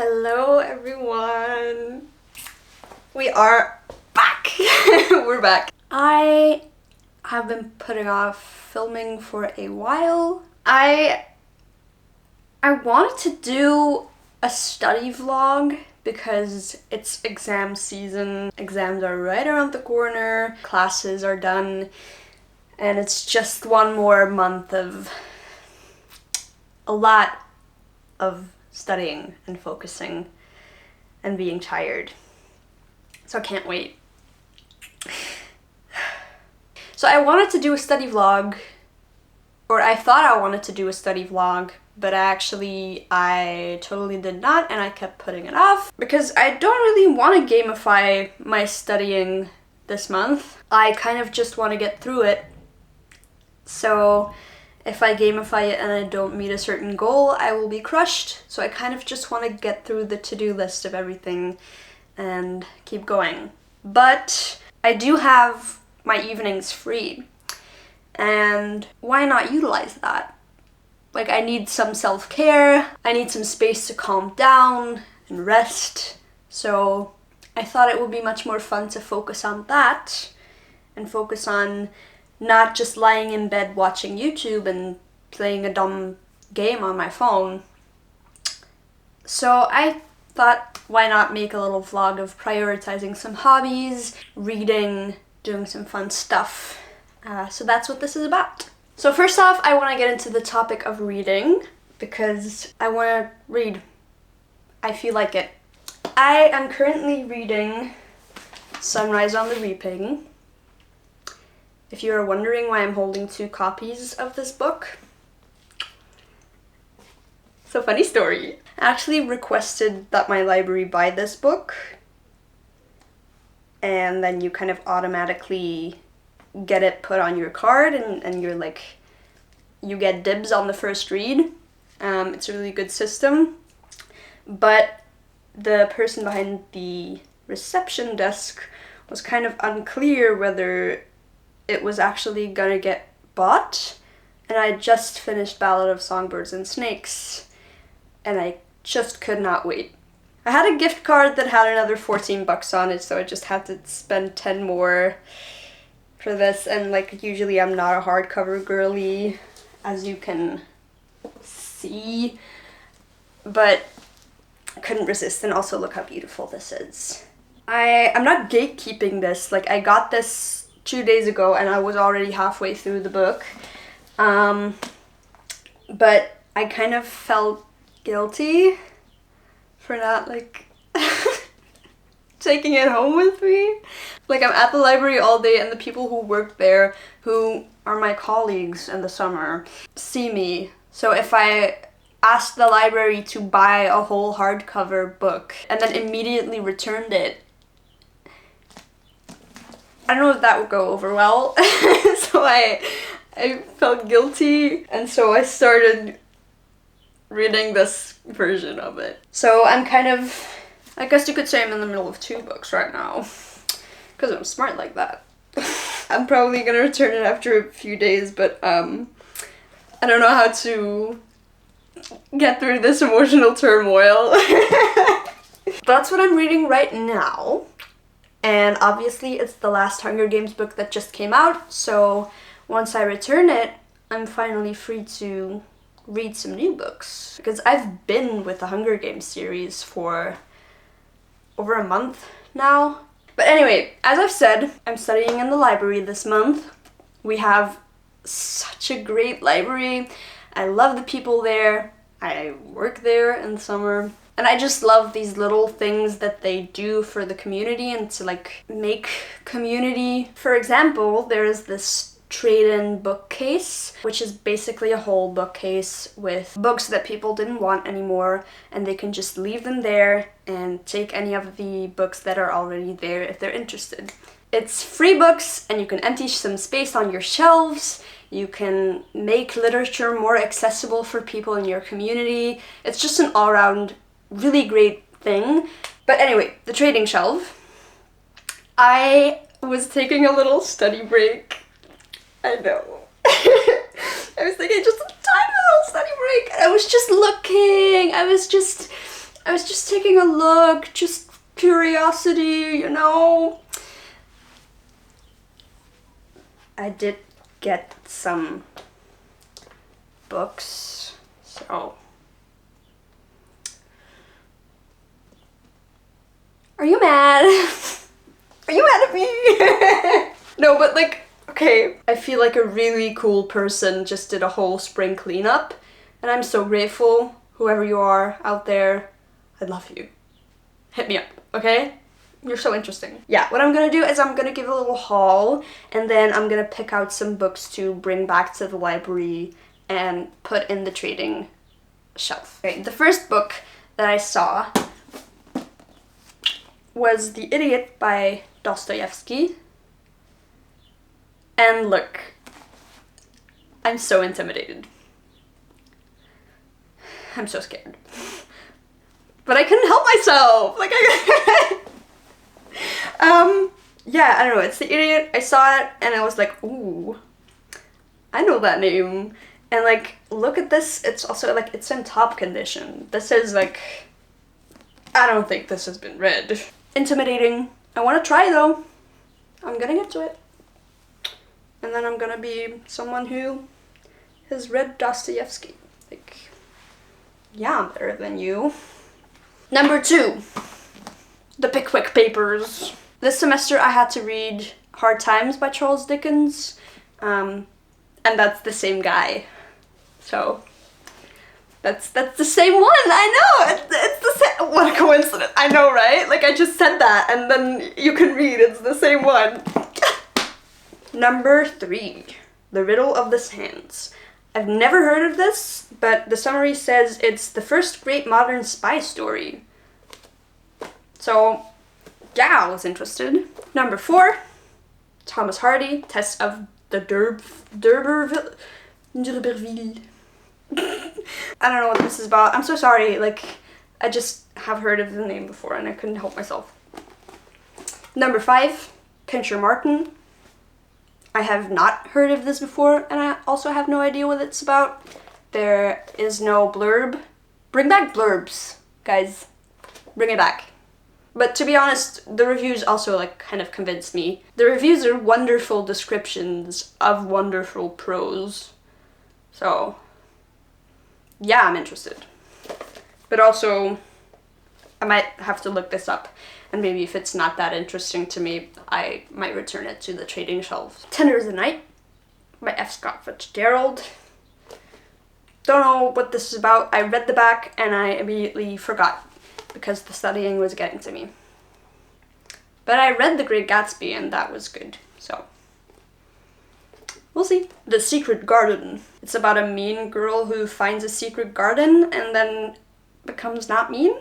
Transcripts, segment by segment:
Hello everyone! We are back! We're back. I have been putting off filming for a while. I wanted to do a study vlog because it's exam season. Exams are right around the corner, classes are done, and it's just one more month of a lot of studying and focusing and being tired. So I can't wait. So I wanted to do a study vlog, or I thought I wanted to do a study vlog, but I totally did not, and I kept putting it off because I don't really want to gamify my studying this month. I kind of just want to get through it. So if I gamify it and I don't meet a certain goal, I will be crushed. So I kind of just want to get through the to-do list of everything and keep going. But I do have my evenings free, and why not utilize that? Like, I need some self-care, I need some space to calm down and rest, so I thought it would be much more fun to focus on that and focus on not just lying in bed watching YouTube and playing a dumb game on my phone. So I thought, why not make a little vlog of prioritizing some hobbies, reading, doing some fun stuff. So that's what this is about. So first off, I want to get into the topic of reading because I want to read. I feel like it. I am currently reading Sunrise on the Reaping. If you are wondering why I'm holding 2 copies of this book, it's a funny story. I actually requested that my library buy this book, and then you kind of automatically get it put on your card, and you're like, you get dibs on the first read. It's a really good system, but the person behind the reception desk was kind of unclear whether it was actually gonna get bought, and I just finished Ballad of Songbirds and Snakes, and I just could not wait. I had a gift card that had another 14 bucks on it, so I just had to spend 10 more for this, and like, usually I'm not a hardcover girly, as you can see, but I couldn't resist, and also look how beautiful this is. I'm not gatekeeping this, like, I got this 2 days ago and I was already halfway through the book, but I kind of felt guilty for not like taking it home with me. Like, I'm at the library all day, and the people who work there, who are my colleagues in the summer, see me. So if I asked the library to buy a whole hardcover book and then immediately returned it, I don't know if that would go over well. So I felt guilty, and so I started reading this version of it. So I'm kind of, I guess you could say I'm in the middle of 2 books right now, because I'm smart like that. I'm probably gonna return it after a few days, but I don't know how to get through this emotional turmoil. That's what I'm reading right now. And obviously it's the last Hunger Games book that just came out, so once I return it, I'm finally free to read some new books. Because I've been with the Hunger Games series for over a month now. But anyway, as I've said, I'm studying in the library this month. We have such a great library. I love the people there. I work there in the summer. And I just love these little things that they do for the community and to like make community. For example, there is this trade-in bookcase, which is basically a whole bookcase with books that people didn't want anymore, and they can just leave them there and take any of the books that are already there if they're interested. It's free books, and you can empty some space on your shelves. You can make literature more accessible for people in your community. It's just an all-around really great thing. But anyway, the trading shelf. I was taking a little study break. I know. I was thinking just a tiny little study break, and I was just looking. I was just taking a look, just curiosity, you know. I did get some books, so. Are you mad? Are you mad at me? No, but like, okay, I feel like a really cool person just did a whole spring cleanup, and I'm so grateful. Whoever you are out there, I love you. Hit me up, okay? You're so interesting. Yeah, what I'm gonna do is I'm gonna give a little haul, and then I'm gonna pick out some books to bring back to the library and put in the trading shelf. Okay, the first book that I saw was The Idiot by Dostoevsky. And look, I'm so intimidated. I'm so scared. But I couldn't help myself! Like, yeah, I don't know, it's The Idiot. I saw it and I was like, ooh, I know that name. And like, look at this, it's also like, it's in top condition. This is like, I don't think this has been read. Intimidating. I want to try though. I'm gonna get to it. And then I'm gonna be someone who has read Dostoevsky. Like, yeah, I'm better than you. Number 2, The Pickwick Papers. This semester I had to read Hard Times by Charles Dickens, and that's the same guy. So, that's the same one, I know! It's the same, what a coincidence, I know, right? Like, I just said that, and then you can read, it's the same one. Number 3, The Riddle of the Sands. I've never heard of this, but the summary says it's the first great modern spy story. So, yeah, I was interested. Number 4, Thomas Hardy, Test of the D'Urberville. I don't know what this is about. I'm so sorry, like, I just have heard of the name before and I couldn't help myself. Number 5, Pincher Martin. I have not heard of this before, and I also have no idea what it's about. There is no blurb. Bring back blurbs, guys. Bring it back. But to be honest, the reviews also like kind of convinced me. The reviews are wonderful descriptions of wonderful prose. So, yeah, I'm interested. But also, I might have to look this up. And maybe if it's not that interesting to me, I might return it to the trading shelf. Tender of the Night by F. Scott Fitzgerald. Don't know what this is about. I read the back and I immediately forgot because the studying was getting to me. But I read The Great Gatsby and that was good, so we'll see. The Secret Garden. It's about a mean girl who finds a secret garden and then becomes not mean.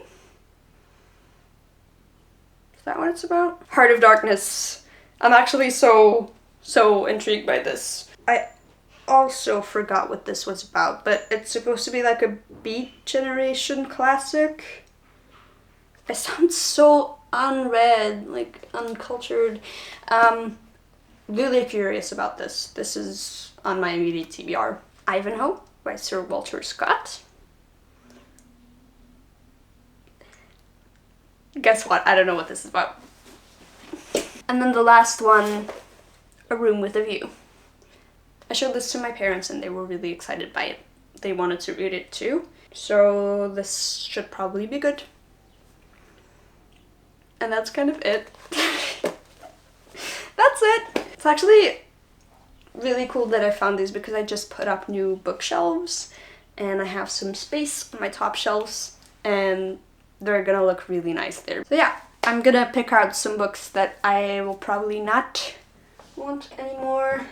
Is that what it's about? Heart of Darkness. I'm actually so intrigued by this. I also forgot what this was about, but it's supposed to be like a Beat Generation classic. I sound so unread, like uncultured. Really curious about this. This is on my immediate TBR. Ivanhoe by Sir Walter Scott. Guess what? I don't know what this is about. And then the last one, A Room with a View. I showed this to my parents and they were really excited by it. They wanted to read it too. So this should probably be good. And that's kind of it. That's it! It's actually really cool that I found these because I just put up new bookshelves and I have some space on my top shelves and they're gonna look really nice there. So yeah, I'm gonna pick out some books that I will probably not want anymore.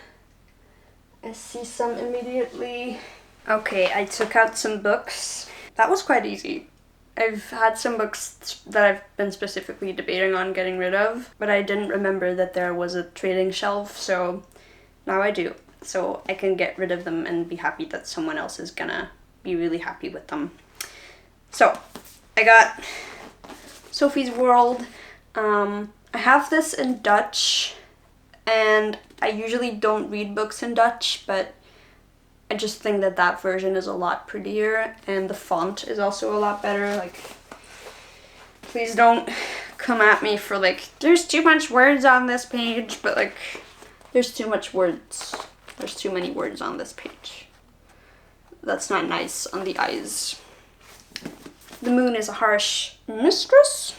I see some immediately. Okay, I took out some books. That was quite easy. I've had some books that I've been specifically debating on getting rid of, but I didn't remember that there was a trading shelf, so now I do. So I can get rid of them and be happy that someone else is gonna be really happy with them. So, I got Sophie's World. I have this in Dutch, and I usually don't read books in Dutch, but I just think that that version is a lot prettier and the font is also a lot better. Like, Please don't come at me for like, there's too much words on this page, but like, there's too much words. There's too many words on this page. That's not nice on the eyes. The moon is a harsh mistress.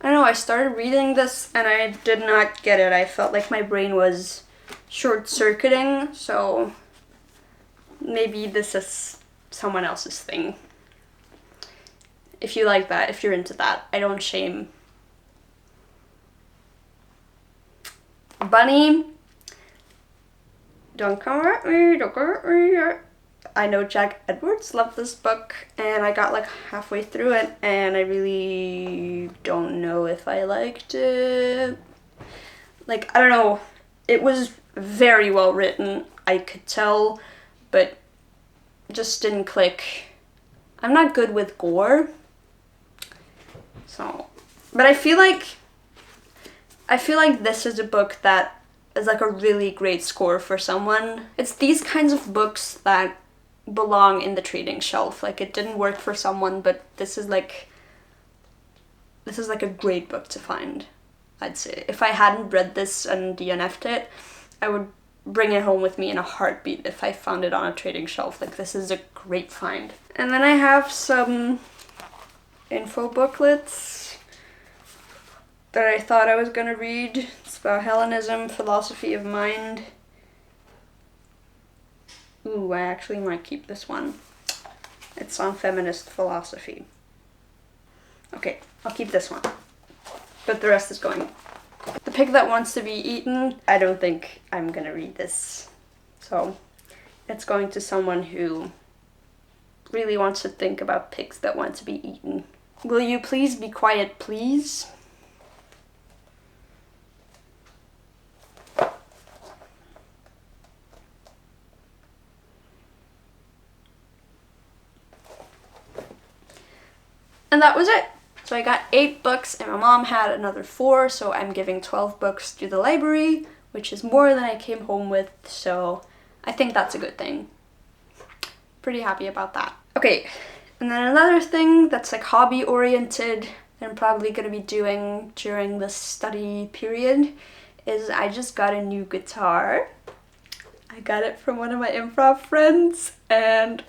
I know, I started reading this and I did not get it. I felt like my brain was short-circuiting, so maybe this is someone else's thing. If you like that, if you're into that, I don't shame. Bunny, don't come at me, don't come at me. I know Jack Edwards loved this book, and I got like halfway through it, and I really don't know if I liked it. Like, I don't know, it was very well written, I could tell, but just didn't click. I'm not good with gore, so, but I feel like this is a book that is like a really great score for someone. It's these kinds of books that belong in the trading shelf. Like, it didn't work for someone, but this is like a great book to find, I'd say. If I hadn't read this and DNF'd it, I would bring it home with me in a heartbeat if I found it on a trading shelf. Like, this is a great find. And then I have some info booklets that I thought I was gonna read. It's about Hellenism, philosophy of mind. Ooh, I actually might keep this one. It's on feminist philosophy. Okay, I'll keep this one. But the rest is going. The Pig That Wants to Be Eaten. I don't think I'm gonna read this. So, it's going to someone who really wants to think about pigs that want to be eaten. Will you please be quiet, please? And that was it. So I got 8 books and my mom had another 4, so I'm giving 12 books to the library, which is more than I came home with, so I think that's a good thing. Pretty happy about that. Okay, and then another thing that's like hobby oriented that I'm probably gonna be doing during this study period is I just got a new guitar. I got it from one of my improv friends and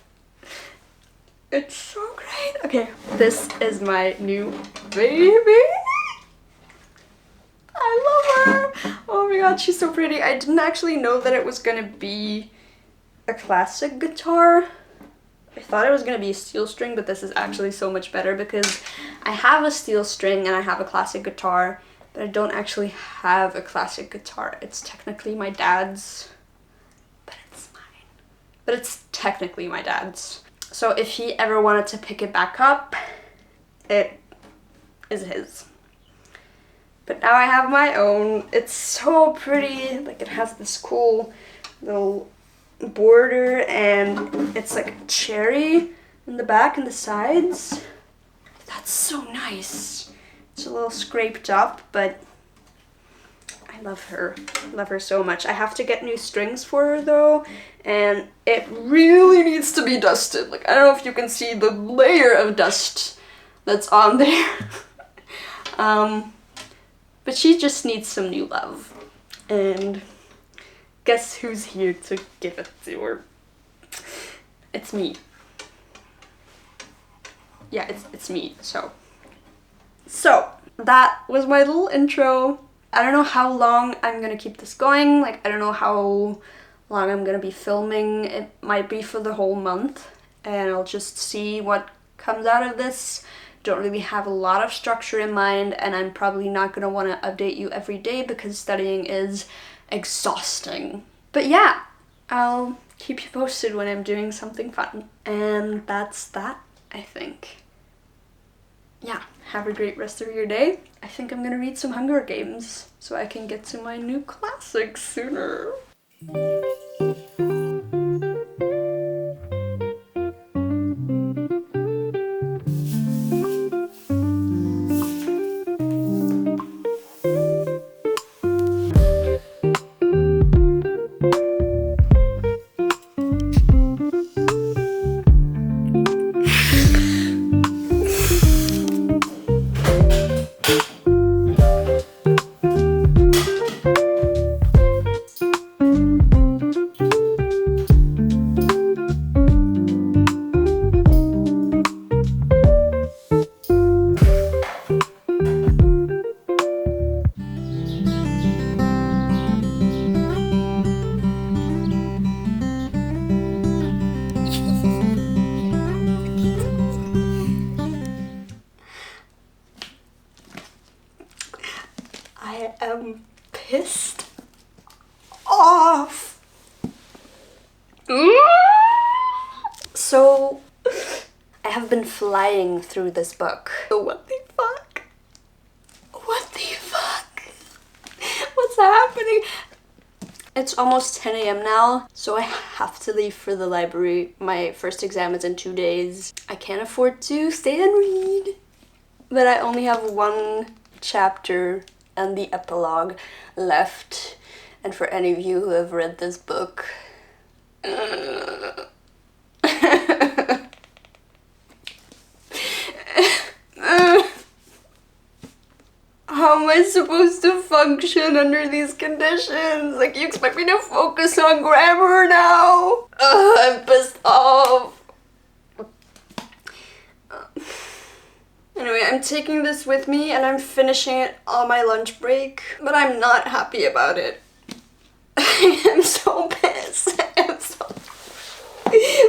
it's so great. Okay, this is my new baby. I love her. Oh my god, she's so pretty. I didn't actually know that it was gonna be a classic guitar. I thought it was gonna be a steel string, but this is actually so much better because I have a steel string and I have a classic guitar, but I don't actually have a classic guitar. It's technically my dad's, but it's mine. But it's technically my dad's. So if he ever wanted to pick it back up, it is his. But now I have my own. It's so pretty. Like, it has this cool little border and it's like cherry in the back and the sides. That's so nice. It's a little scraped up, but I love her. I love her so much. I have to get new strings for her though, and it really needs to be dusted. Like, I don't know if you can see the layer of dust that's on there. But she just needs some new love. And guess who's here to give it to her? It's me. Yeah, it's me, so that was my little intro. I don't know how long I'm gonna keep this going. Like, I don't know how long I'm gonna be filming. It might be for the whole month, and I'll just see what comes out of this. Don't really have a lot of structure in mind, and I'm probably not gonna want to update you every day because studying is exhausting. But yeah, I'll keep you posted when I'm doing something fun. And that's that, I think. Yeah, have a great rest of your day. I think I'm gonna read some Hunger Games so I can get to my new classics sooner. flying through this book. So what the fuck? What the fuck? What's happening? It's almost 10 a.m. now, so I have to leave for the library. My first exam is in 2 days. I can't afford to stay and read. But I only have one chapter and the epilogue left. And for any of you who have read this book, how am I supposed to function under these conditions? Like, you expect me to focus on grammar now? I'm pissed off. Anyway, I'm taking this with me and I'm finishing it on my lunch break, but I'm not happy about it. I am so pissed. I am so...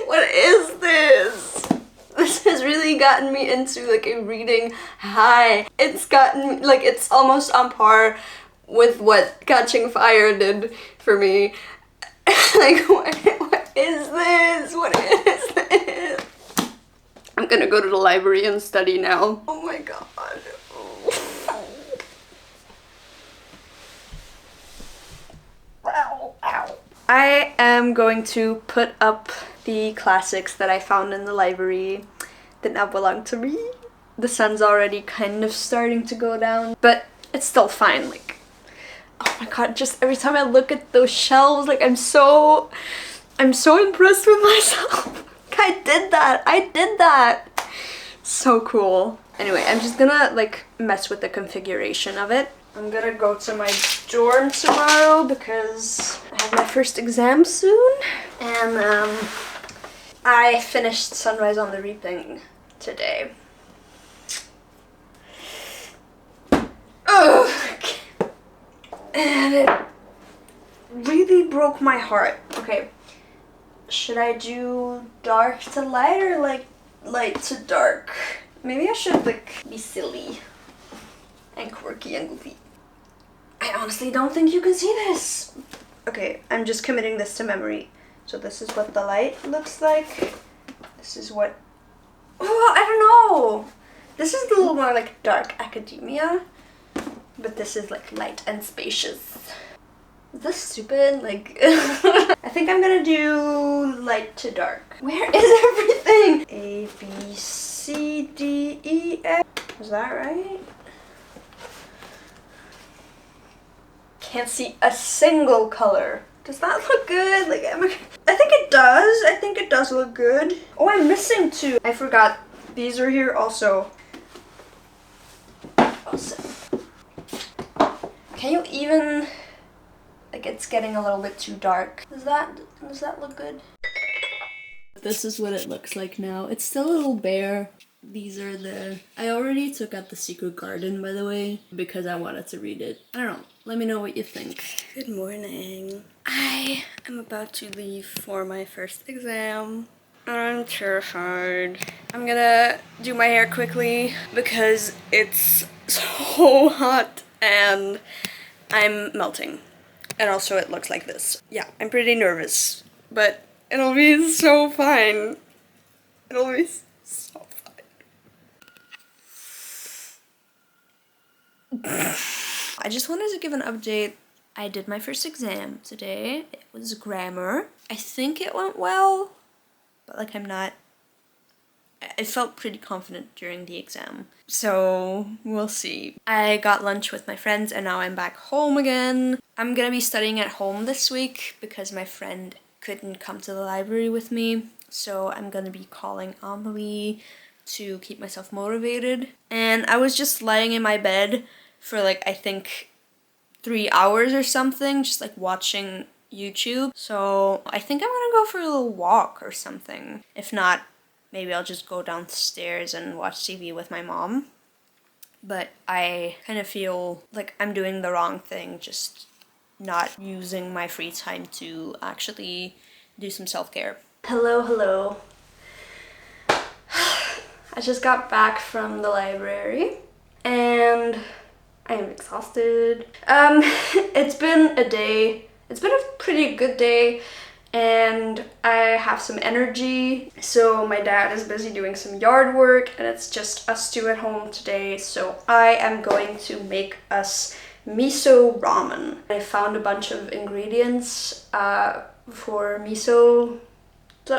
What is this? This has really gotten me into like a reading high. It's gotten, like, it's almost on par with what Catching Fire did for me. Like, what is this? What is this? I'm gonna go to the library and study now. Oh my god. Ow, ow. I am going to put up the classics that I found in the library that now belong to me. The sun's already kind of starting to go down, but it's still fine. Like, oh my god, just every time I look at those shelves, like, I'm so impressed with myself. I did that. So cool. Anyway, I'm just gonna like mess with the configuration of it. I'm gonna go to my dorm tomorrow because I have my first exam soon. And I finished Sunrise on the Reaping today. Ugh. And it really broke my heart. Okay. Should I do dark to light or like light to dark? Maybe I should like be silly and quirky and goofy. I honestly don't think you can see this. Okay, I'm just committing this to memory. So this is what the light looks like. This is what... Oh, I don't know. This is a little more like dark academia. But this is like light and spacious. Is this stupid? Like, I think I'm gonna do light to dark. Where is everything? A, B, C, D, E, F. Was that right? Can't see a single color. Does that look good? Like, I think it does. I think it does look good. Oh, I'm missing two. I forgot. These are here also. Awesome. Can you even... Like, it's getting a little bit too dark. Does that look good? This is what it looks like now. It's still a little bare. These are the... I already took out The Secret Garden, by the way, because I wanted to read it. I don't know. Let me know what you think. Good morning. I am about to leave for my first exam. I'm terrified. I'm gonna do my hair quickly because it's so hot and I'm melting. And also it looks like this. Yeah, I'm pretty nervous, but it'll be so fine. It'll be so fine. I just wanted to give an update. I did my first exam today. It was grammar. I think it went well, but like I felt pretty confident during the exam. So we'll see. I got lunch with my friends and now I'm back home again. I'm gonna be studying at home this week because my friend couldn't come to the library with me. So I'm gonna be calling Amelie to keep myself motivated. And I was just lying in my bed for like, I think 3 hours or something, just like watching YouTube. So I think I'm gonna go for a little walk or something. If not, maybe I'll just go downstairs and watch TV with my mom. But I kind of feel like I'm doing the wrong thing, just not using my free time to actually do some self-care. Hello. I just got back from the library and I am exhausted. It's been a day. It's been a pretty good day. and I have some energy. So my dad is busy doing some yard work and it's just us two at home today. So I am going to make us miso ramen. I found a bunch of ingredients for miso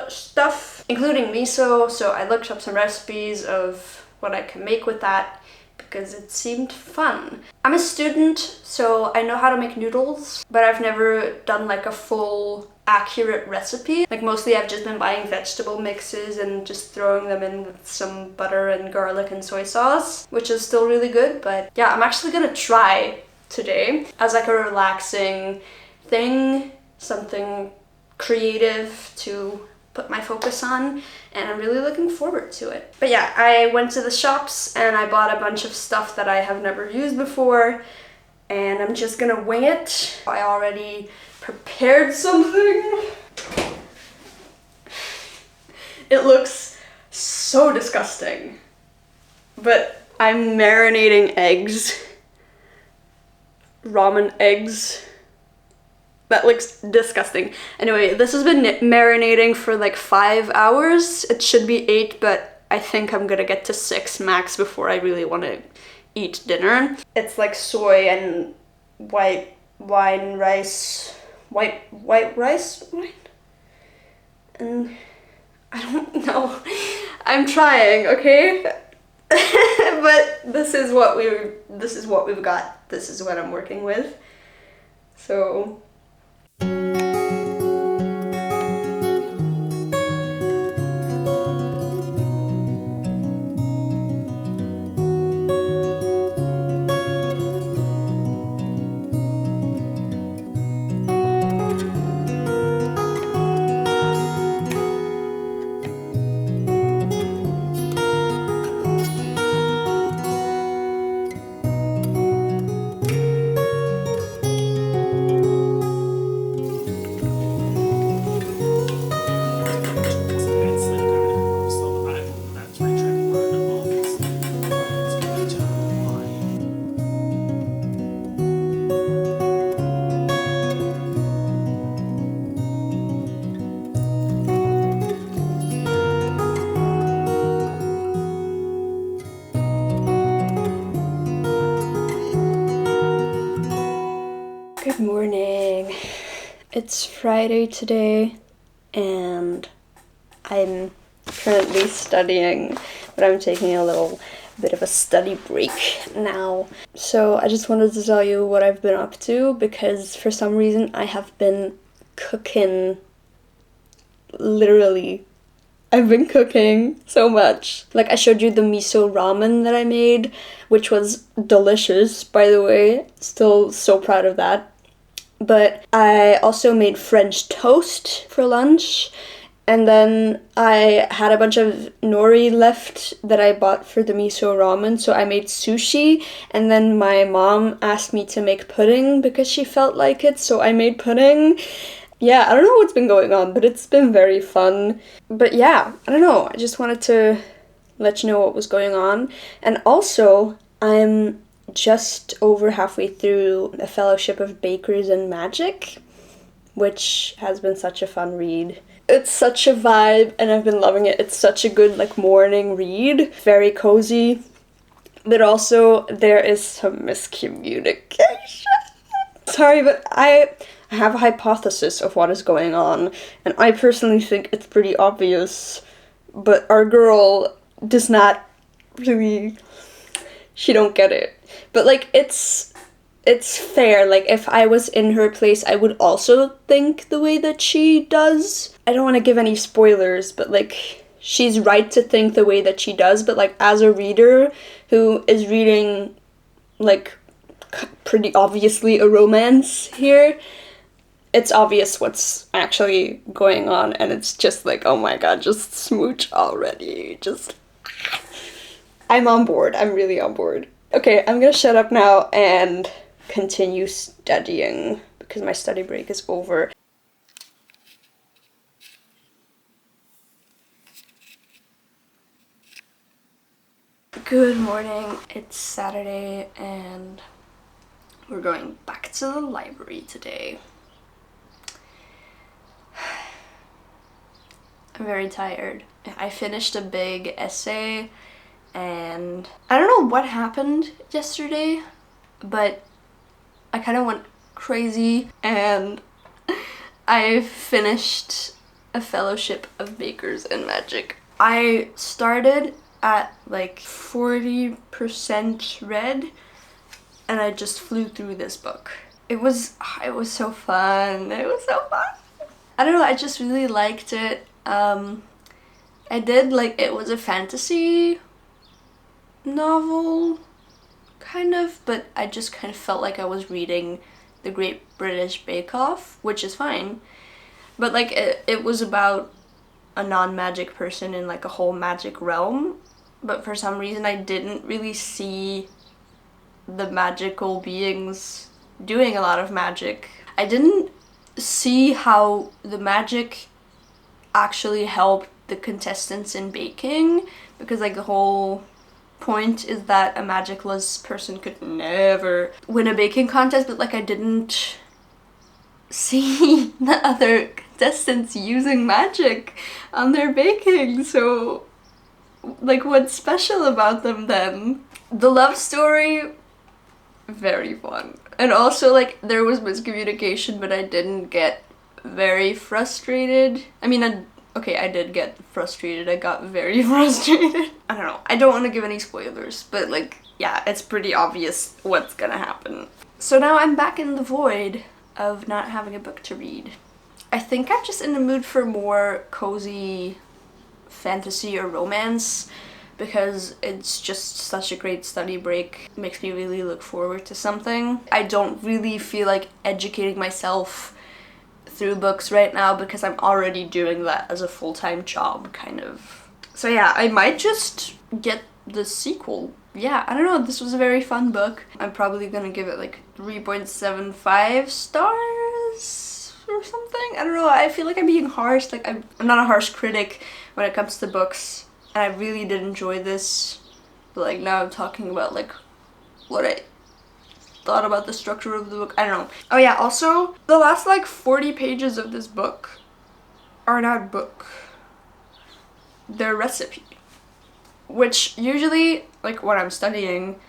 stuff, including miso. So I looked up some recipes of what I can make with that because it seemed fun. I'm a student, so I know how to make noodles, but I've never done like a full accurate recipe. Like mostly I've just been buying vegetable mixes and just throwing them in with some butter and garlic and soy sauce, which is still really good. But yeah, I'm actually gonna try today as like a relaxing thing, something creative to put my focus on, and I'm really looking forward to it. But yeah, I went to the shops and I bought a bunch of stuff that I have never used before, and I'm just gonna wing it. I already prepared something. It looks so disgusting, but I'm marinating eggs. Ramen eggs. That looks disgusting. Anyway, this has been marinating for like 5 hours. It should be 8, but I think I'm gonna get to 6 max before I really want to eat dinner. It's like soy and white rice, and I don't know. I'm trying, okay? But this is what we've got. This is what I'm working with. So good morning. It's Friday today and I'm currently studying, but I'm taking a little bit of a study break now. So I just wanted to tell you what I've been up to, because for some reason I have been cooking. Literally, I've been cooking so much. Like I showed you the miso ramen that I made, which was delicious, by the way. Still so proud of that. But I also made French toast for lunch, and then I had a bunch of nori left that I bought for the miso ramen, so I made sushi, and then my mom asked me to make pudding because she felt like it, so I made pudding. Yeah, I don't know what's been going on, but it's been very fun. But yeah, I don't know, I just wanted to let you know what was going on. And also, I'm just over halfway through a Fellowship of Bakers and Magic, which has been such a fun read. It's such a vibe and I've been loving it. It's such a good like morning read, very cozy, but also there is some miscommunication. Sorry, but I have a hypothesis of what is going on, and I personally think it's pretty obvious, but our girl does not really, she don't get it. But like it's fair. Like if I was in her place, I would also think the way that she does. I don't want to give any spoilers, but like she's right to think the way that she does, but like as a reader who is reading like pretty obviously a romance here, it's obvious what's actually going on, and it's just like, oh my god, just smooch already. Just I'm on board. I'm really on board. Okay, I'm gonna shut up now and continue studying because my study break is over. Good morning. It's Saturday and we're going back to the library today. I'm very tired. I finished a big essay and I don't know what happened yesterday, but I kind of went crazy and I finished a fellowship of bakers and magic. I started at like 40% read and I just flew through this book. It was so fun. It was so fun. I don't know, I just really liked it. I did like, it was a fantasy novel, kind of, but I just kind of felt like I was reading The Great British Bake Off, which is fine. But like, it was about a non-magic person in like a whole magic realm, but for some reason I didn't really see the magical beings doing a lot of magic. I didn't see how the magic actually helped the contestants in baking, because like the whole point is that a magicless person could never win a baking contest, but like I didn't see the other contestants using magic on their baking, so like what's special about them then? The love story, very fun. And also like there was miscommunication, but I didn't get very frustrated. I mean, I did get frustrated. I got very frustrated. I don't know. I don't want to give any spoilers, but like, yeah, it's pretty obvious what's gonna happen. So now I'm back in the void of not having a book to read. I think I'm just in the mood for more cozy fantasy or romance, because it's just such a great study break. It makes me really look forward to something. I don't really feel like educating myself through books right now because I'm already doing that as a full-time job, kind of. So yeah, I might just get the sequel. Yeah, I don't know, this was a very fun book. I'm probably gonna give it like 3.75 stars or something. I don't know, I feel like I'm being harsh. Like I'm not a harsh critic when it comes to books, and I really did enjoy this. But like now I'm talking about like what I thought about the structure of the book. I don't know. Oh yeah, also the last like 40 pages of this book are not book. They're recipe. Which usually, like when I'm studying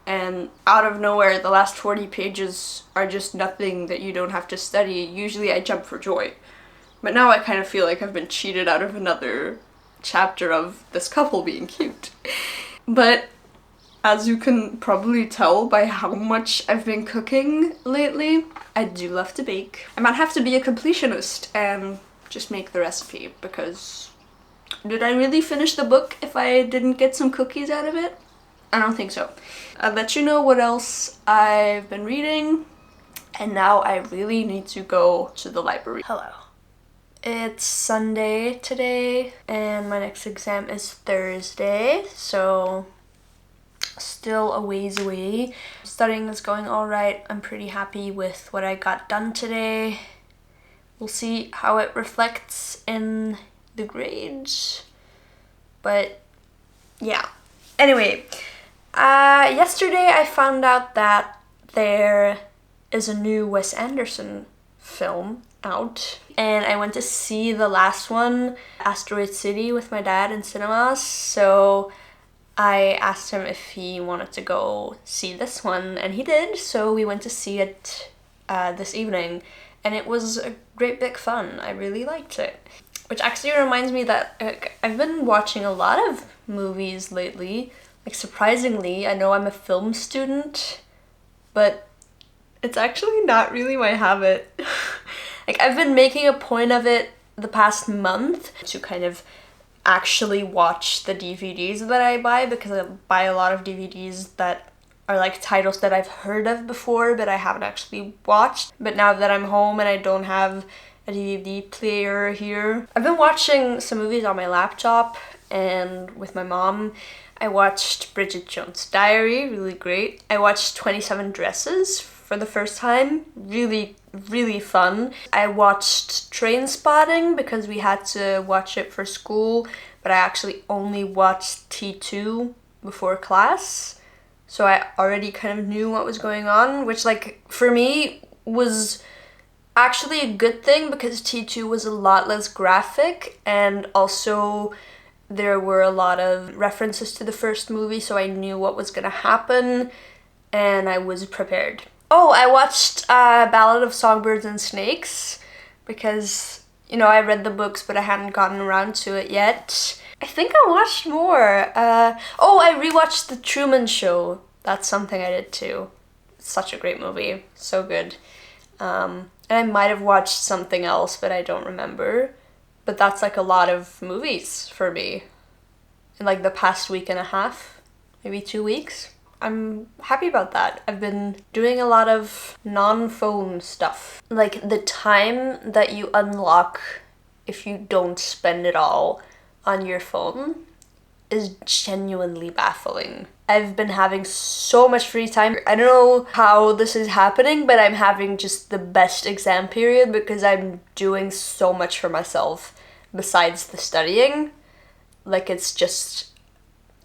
and out of nowhere the last 40 pages are just nothing that you don't have to study, usually I jump for joy. But now I kind of feel like I've been cheated out of another chapter of this couple being cute. But as you can probably tell by how much I've been cooking lately, I do love to bake. I might have to be a completionist and just make the recipe, because did I really finish the book if I didn't get some cookies out of it? I don't think so. I'll let you know what else I've been reading, and now I really need to go to the library. Hello. It's Sunday today, and my next exam is Thursday, so still a ways away. Studying is going alright. I'm pretty happy with what I got done today. We'll see how it reflects in the grades, but yeah. Anyway, yesterday I found out that there is a new Wes Anderson film out, and I went to see the last one, Asteroid City, with my dad in cinemas, so I asked him if he wanted to go see this one, and he did, so we went to see it this evening, and it was a great big fun. I really liked it. Which actually reminds me that I've been watching a lot of movies lately. Like, surprisingly, I know I'm a film student, but it's actually not really my habit. Like, I've been making a point of it the past month to kind of actually watch the DVDs that I buy, because I buy a lot of DVDs that are like titles that I've heard of before but I haven't actually watched. But now that I'm home and I don't have a DVD player here, I've been watching some movies on my laptop and with my mom. I watched Bridget Jones' Diary, really great. I watched 27 Dresses for the first time, really fun. I watched Trainspotting because we had to watch it for school, but I actually only watched T2 before class, so I already kind of knew what was going on, which like for me was actually a good thing because T2 was a lot less graphic, and also there were a lot of references to the first movie, so I knew what was gonna happen and I was prepared. Oh, I watched Ballad of Songbirds and Snakes because, you know, I read the books but I hadn't gotten around to it yet. I think I watched more. Oh, I rewatched The Truman Show. That's something I did too. It's such a great movie. So good. And I might have watched something else, but I don't remember. But that's like a lot of movies for me in like the past week and a half, maybe 2 weeks. I'm happy about that. I've been doing a lot of non-phone stuff. Like the time that you unlock if you don't spend it all on your phone is genuinely baffling. I've been having so much free time. I don't know how this is happening, but I'm having just the best exam period because I'm doing so much for myself besides the studying. Like it's just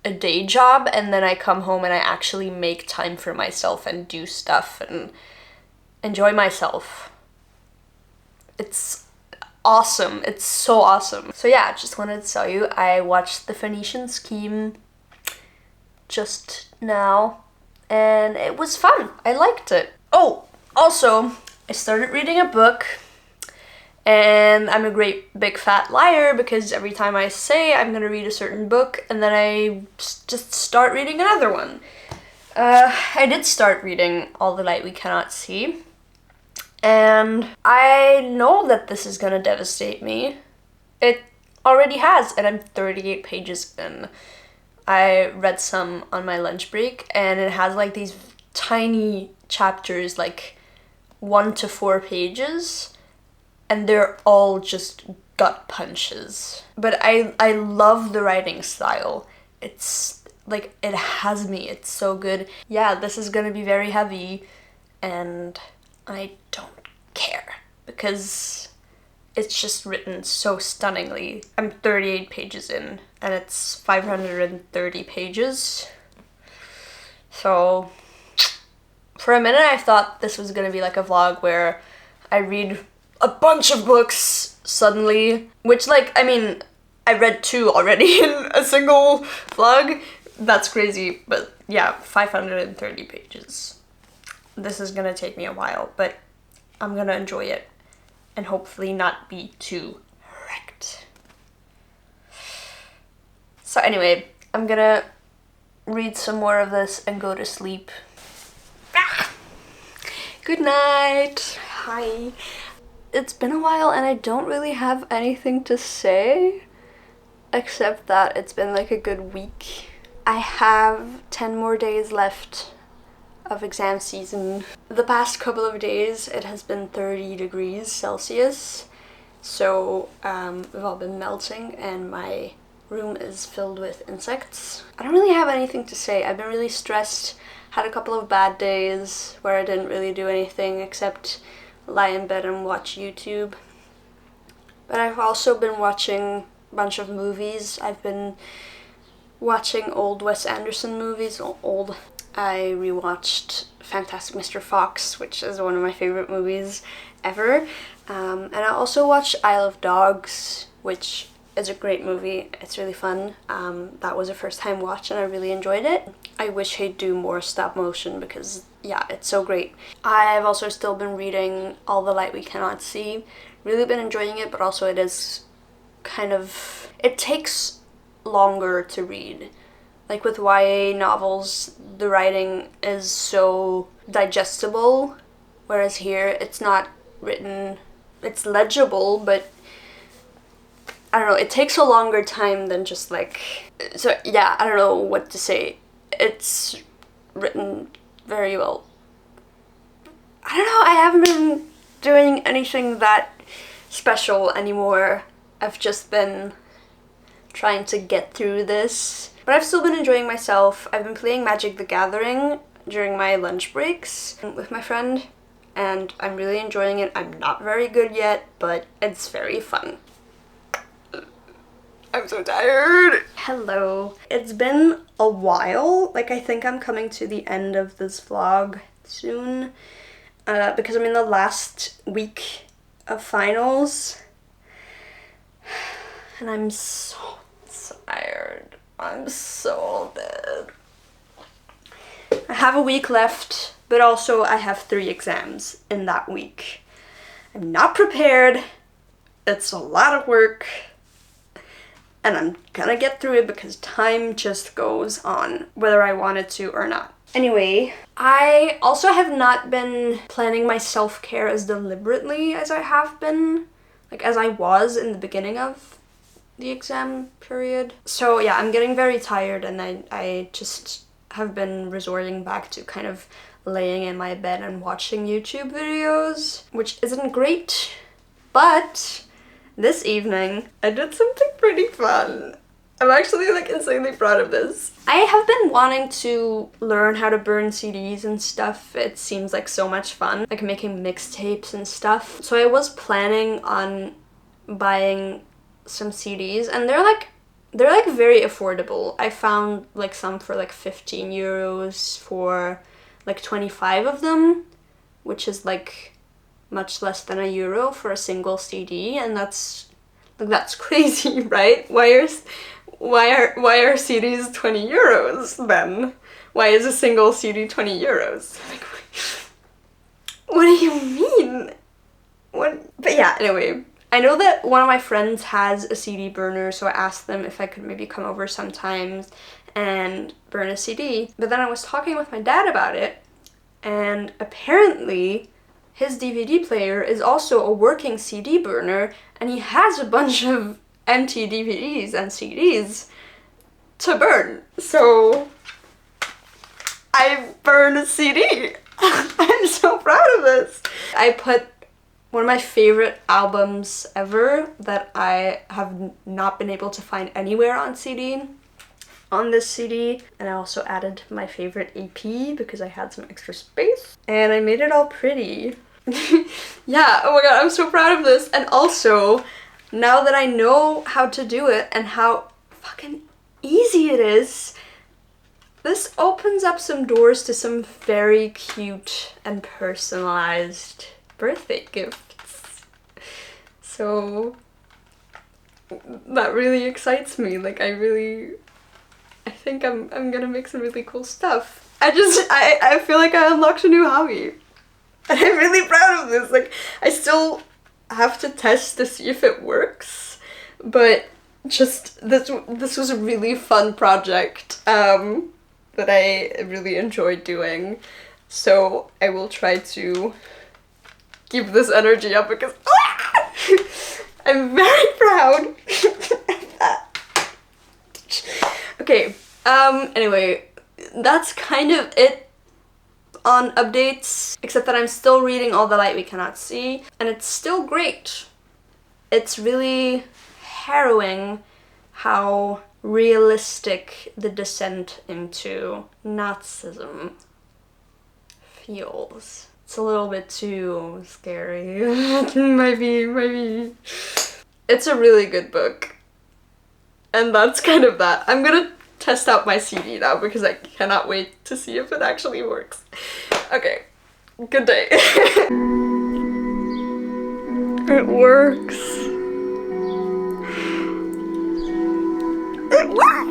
a day job, and then I come home and I actually make time for myself and do stuff and enjoy myself. It's awesome. It's so awesome. So yeah, just wanted to tell you, I watched The Phoenician Scheme just now and it was fun. I liked it. Oh, also, I started reading a book. And I'm a great big fat liar because every time I say I'm gonna read a certain book and then I just start reading another one. I did start reading All the Light We Cannot See. And I know that this is gonna devastate me. It already has, and I'm 38 pages in. I read some on my lunch break and it has like these tiny chapters, like 1 to 4 pages. And they're all just gut punches. But I love the writing style. It's like, it has me. It's so good. Yeah, this is gonna be very heavy and I don't care because it's just written so stunningly. I'm 38 pages in and it's 530 pages. So for a minute I thought this was gonna be like a vlog where I read a bunch of books suddenly, which like, I mean, I read 2 already in a single vlog. That's crazy, but yeah, 530 pages. This is gonna take me a while, but I'm gonna enjoy it and hopefully not be too wrecked. So anyway, I'm gonna read some more of this and go to sleep. Good night. Hi. It's been a while and I don't really have anything to say except that it's been like a good week. I have 10 more days left of exam season. The past couple of days it has been 30 degrees Celsius, so we've all been melting and my room is filled with insects. I don't really have anything to say. I've been really stressed, had a couple of bad days where I didn't really do anything except lie in bed and watch YouTube. But I've also been watching a bunch of movies. I've been watching old Wes Anderson movies. I rewatched Fantastic Mr. Fox, which is one of my favorite movies ever. And I also watched Isle of Dogs, which is a great movie. It's really fun. That was a first time watch and I really enjoyed it. I wish he'd do more stop motion because yeah, it's so great. I've also still been reading All the Light We Cannot See. Really been enjoying it, but also it is kind of, it takes longer to read. Like with YA novels, the writing is so digestible, whereas here it's not written, it's legible, but I don't know, it takes a longer time than just like, so yeah, I don't know what to say. It's written very well. I don't know, I haven't been doing anything that special anymore. I've just been trying to get through this. But I've still been enjoying myself. I've been playing Magic the Gathering during my lunch breaks with my friend, and I'm really enjoying it. I'm not very good yet, but it's very fun. I'm so tired. Hello. It's been a while. Like, I think I'm coming to the end of this vlog soon. because I'm in the last week of finals and I'm so tired. I'm so dead. I have a week left, but also I have 3 exams in that week. I'm not prepared. It's a lot of work. And I'm gonna get through it because time just goes on, whether I want it to or not. Anyway, I also have not been planning my self-care as deliberately as I have been, like as I was in the beginning of the exam period. So yeah, I'm getting very tired and I just have been resorting back to kind of laying in my bed and watching YouTube videos, which isn't great, but this evening I did something pretty fun. I'm actually like insanely proud of this. I have been wanting to learn how to burn CDs and stuff. It seems like so much fun, like making mixtapes and stuff. So I was planning on buying some CDs and they're like very affordable. I found like some for like 15 euros for like 25 of them, which is like much less than €1 for a single CD, and that's crazy, right? Why are CDs 20 euros then? Why is a single CD 20 euros? Like, what do you mean? What? But yeah, anyway, I know that one of my friends has a CD burner, so I asked them if I could maybe come over sometimes and burn a CD. But then I was talking with my dad about it, and apparently his DVD player is also a working CD burner, and he has a bunch of empty DVDs and CDs to burn. So I burned a CD. I'm so proud of this. I put one of my favorite albums ever that I have not been able to find anywhere on CD on this CD, and I also added my favorite EP because I had some extra space, and I made it all pretty. Yeah, oh my god, I'm so proud of this. And also, now that I know how to do it and how fucking easy it is, this opens up some doors to some very cute and personalized birthday gifts. So that really excites me. Like I think I'm gonna make some really cool stuff. I feel like I unlocked a new hobby. And I'm really proud of this. Like, I still have to test to see if it works, but just this was a really fun project that I really enjoyed doing. So I will try to keep this energy up because I'm very proud of that. Okay, anyway, that's kind of it on updates, except that I'm still reading All the Light We Cannot See, and it's still great. It's really harrowing how realistic the descent into Nazism feels. It's a little bit too scary. maybe. It's a really good book. And that's kind of that. I'm gonna test out my CD now because I cannot wait to see if it actually works. Okay, good day. It works. It works!